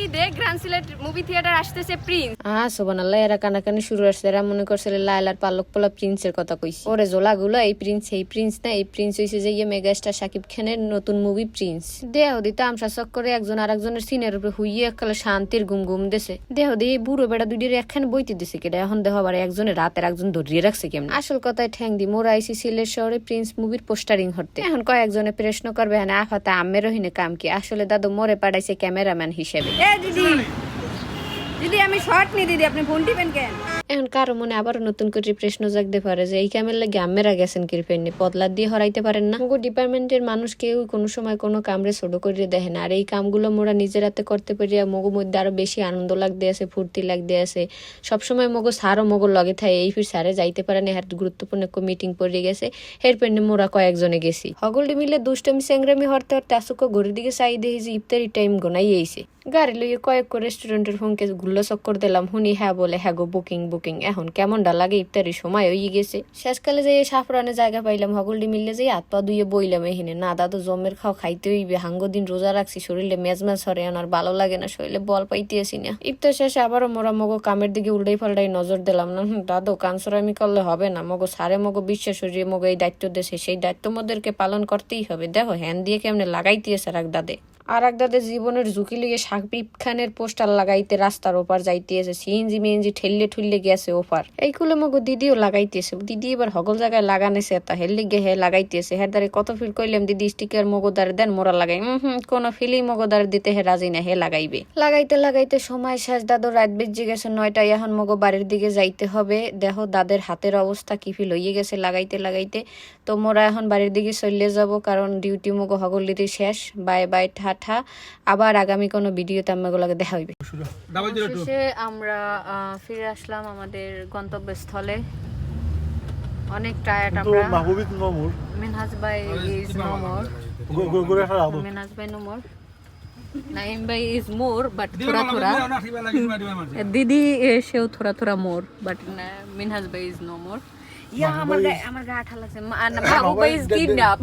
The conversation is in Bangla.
ঈদে গ্র্যান্ড সিলেট মুভি থিয়েটার আসতেছে প্রিন্স। সুবহানাল্লাহ, এরা কানাকানি শুরু আসছে। এরা মনে করছিল লায়লার পালক পোলা প্রিন্সের কথা কইছি। ওরে জোলাগুলো এই প্রিন্স না, এই প্রিন্স হইছে যে মেগাস্টার শাকিব খানের নতুন মুভি প্রিন্স। দেহ দিতে আমসা চক করে একজন আর একজনের সিনের উপরে হুইয়ে এককালে শান্তির ঘুম দেশে। দেহ দিয়ে বুড়ো বেড়া দুইটির একখানে বইতে দিছে কেটে। এখন দেহ আবার একজনের রাতের একজন ধরিয়ে রাখছে কেমন। আসল কথায় ঠ্যাং দি মোরা আইসি সিলেট শহরে প্রিন্স মুভির পোস্টারিং হতে। এখন কয়েকজনে প্রশ্ন করবে হ্যাঁ আফাতে আমের হিনে কাম কি? আসলে দাদু মোরে পাঠাইছে ক্যামেরাম্যান হিসেবে। দিদি আমি শর্ট নি দিদি, আপনি ফোন টিপেন কেন? এখন কারো মনে আবার নতুন করে প্রশ্ন জাগতে পারে যে এই কামের লাগে আমেরা গেছেন কিরফেননি, পদলা দিয়ে হরাইতে পারেন না? মুগো ডিপার্টমেন্টের মানুষ কেউ কোনো সময় কোনো কামরে ছোট করে দেখে না। আর এই কামগুলো মোরা নিজের হাতে করতে পারি, মগো মধ্যে আরো বেশি আনন্দ লাগতে আছে, ফুর্তি লাগতে আছে। সবসময় মগো সারও মগোর লগে থাকে। এই ফির সারে যাইতে পারে না, হার গুরুত্বপূর্ণ মিটিং পড়ে গেছে। এর পেন্ডে মোরা কয়েকজনে গেছি। হগলটি মিলে দুষ্টমি সেংরামি হরতে হরতে আসুক ঘড়ির দিকে চাই দেখি যে ইফতারি টাইম গোনাই আইছে। গাড়ি লইয়ে কয়েক রেস্টুরেন্টের ফোনকে গুল্লো চক্কর দিলাম। হুনি হ্যাঁ বলে হ্যাঁ গো বুকিং। এখন কেমনটা লাগে ইফতারির সময় হয়ে গেছে। শেষকালে যে সাফরানে জায়গা পাইলাম, হগলটি মিললে যে হাত পা ধুয়ে বইলাম এখানে। না দাদু জমের খাও খাইতে হইবে, হাঙ্গো দিন রোজা রাখছি, শরীরে মেজমেজ হরে আর ভালো লাগে না, শরীরে বল পাইতে আসি না। ইফতার শেষে আবারও মোরা মগো কামের দিকে উল্টাই পাল্টাই নজর দিলাম না। দাদু কানসরামি করলে হবে না, মগো সারে মগো বিশ্বাস হরিয়ে মগো এই দায়িত্ব দেশে, সেই দায়িত্ব মোদেরকে পালন করতেই হবে। দেখো হ্যান দিয়ে কেমনে লাগাইতেছে রাখ দাদে। আর এক দাদের জীবনের ঝুঁকি লিয়ে শাকিব খানের পোস্টার লাগাইতে রাস্তার ওপার যাইতেছে। সিএনজি মেএনজি ঠেললে ঠুললে গেছে ওপার। এই কুলে মগো দিদিও লাগাইতেছে। দিদি এবার হগল জায়গায় লাগানেছে, তা হেললে গে হে লাগাইতেছে। হের দ্বারে কত ফিল কইলাম দিদি স্টিকার মগো দ্বারে দেন, মোরা লাগাই। কোনো ফিলই মগো দ্বারে দিতে হে রাজি না, হে লাগাইবে। লাগাইতে সময় শেষ। দাদু রাত বেজে গেছে 9টায়। এখন মগো বাড়ির দিকে যাইতে হবে। দেখো দাদের হাতের অবস্থা কি ফিল হইয়ে গেছে লাগাইতে। তো মোরা এখন বাড়ির দিকে চলে যাব, কারণ ডিউটি মগো হগল দিতে শেষ। Bye bye tata. আবার আগামী কোনো ভিডিওতে আমাগুলোকে দেখা হইবে। শেষে আমরা ফিরে আসলাম আমাদের গন্তব্যস্থলে। অনেক টায়ার্ড আমরা। মিনহাজ ভাই ইজ নো মোর। মিনহাজ ভাই নো মোর। নাইম ভাই ইজ মোর বাট থোড়া দিদি সেও থোড়া মোর, বাট মিনহাজ ভাই ইজ নো মোর। আমার গা ঠান্ডা লাগছে। মাহবুব ভাই ইজ কিডন্যাপ।